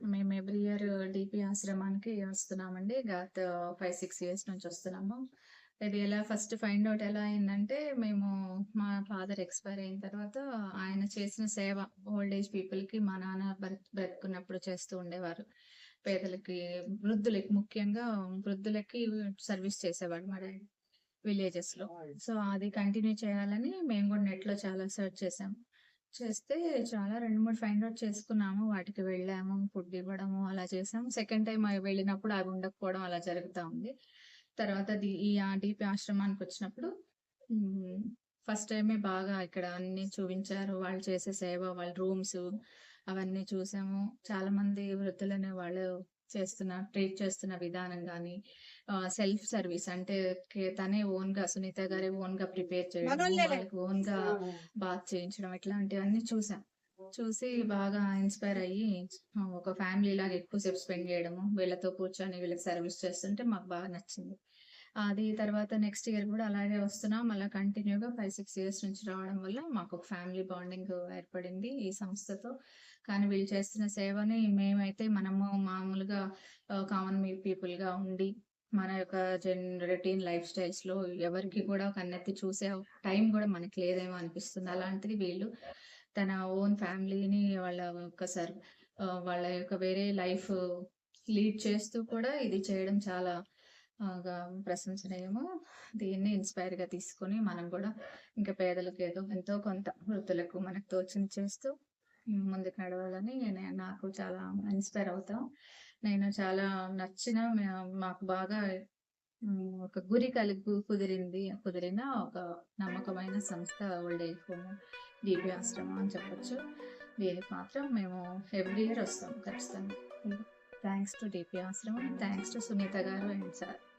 మేము every year DP ఆశ్రమానికి వస్తున్నామండి. గత 5, 6 ఇయర్స్ నుంచి వస్తున్నాము. ఇది ఎలా ఫస్ట్ ఫైండ్ ఔట్ ఎలా అయిందంటే, మేము మా ఫాదర్ ఎక్స్‌పైర్ అయిన తర్వాత ఆయన చేసిన సేవ ఓల్డ్ ఏజ్ పీపుల్‌కి మా నాన్న బ్రతికున్నప్పుడు చేస్తూ ఉండేవారు. పేదలకి, వృద్ధులకి ముఖ్యంగా వృద్ధులకి సర్వీస్ చేసేవాడు మా డ్యాడీ విలేజెస్‌లో. సో, అది కంటిన్యూ చేయాలని మేము గూడా నెట్‌లో చాలా సెర్చ్ చేసాం. చేస్తే చాలా 2, 3 ఫైండ్ ఔట్ చేసుకున్నాము. వాటికి వెళ్ళాము. ఫుడ్ ఇవ్వడము అలా చేసాము. సెకండ్ టైమ్ వెళ్ళినప్పుడు అవి ఉండకపోవడం అలా జరుగుతా ఉంది. తర్వాత ఈ డీపీ ఆశ్రమానికొచ్చినప్పుడు హ్మ్. ఫస్ట్ టైమే బాగా ఇక్కడ అన్నీ చూపించారు. వాళ్ళు చేసే సేవ, వాళ్ళ రూమ్సు అవన్నీ చూసాము. చాలామంది వృద్ధులని వాళ్ళు ట్రీట్ చేస్తున్న విధానం గాని, సెల్ఫ్ సర్వీస్ అంటే తనే ఓన్‌గా సునీత గారే ఓన్‌గా ప్రిపేర్ చేయడము, వాళ్ళకి ఓన్‌గా బాత్ చేయించడం ఇట్లాంటివన్నీ చూసాం. చూసి బాగా ఇన్‌స్పైర్ అయ్యి ఒక ఫ్యామిలీలాగా ఎక్కువ సేపు స్పెండ్ చేయడము, వీళ్ళతో కూర్చొని వీళ్ళకి సర్వీస్ చేస్తుంటే మాకు బాగా నచ్చింది. అది తర్వాత నెక్స్ట్ ఇయర్ గూడా అలాగే వస్తున్నాం. అలా కంటిన్యూ‌గా 5, 6 ఇయర్స్ నుంచి రావడం వల్ల మాకొక ఫ్యామిలీ బాండింగ్ ఏర్పడింది ఈ సంస్థతో. కానీ వీళ్ళు చేస్తున్న సేవని మనము మామూలుగా కామన్ పీపుల్‌గా ఉండి, మన యొక్క రొటీన్ లైఫ్ స్టైల్స్‌లో ఎవరికి కూడా కన్నెత్తి చూసే టైం గూడా మనకి లేదేమో అనిపిస్తుంది. అలాంటిది వీళ్ళు తన ఓన్ ఫ్యామిలీని వాళ్ళ యొక్క వేరే లైఫ్ లీడ్ చేస్తూ కూడా ఇది చేయడం చాలా గా ప్రశంసనీయము. దీన్ని ఇన్‌స్పైర్‌గా తీసుకొని మనం గూడా ఇంకా పేదలకు ఎంతో కొంత వృద్ధులకు మనకు తోచింది చేస్తూ ముందుకు నడవాలని నాకు చాలా ఇన్‌స్పైర్ అవుతాం. నేను చాలా నచ్చిన మాకు బాగా ఒక గురి కుదిరిన ఒక నమ్మకమైన సంస్థ ఓల్డ్ ఏజ్ హోమ్ డీబీ ఆశ్రమం అని చెప్పొచ్చు. దీనికి మాత్రం మేము ఎవ్రీ ఇయర్ వస్తాం ఖచ్చితంగా. థాంక్స్ టు డీపీ ఆశ్రమం. థాంక్స్ టు సునీత గారు అండ్ సార్.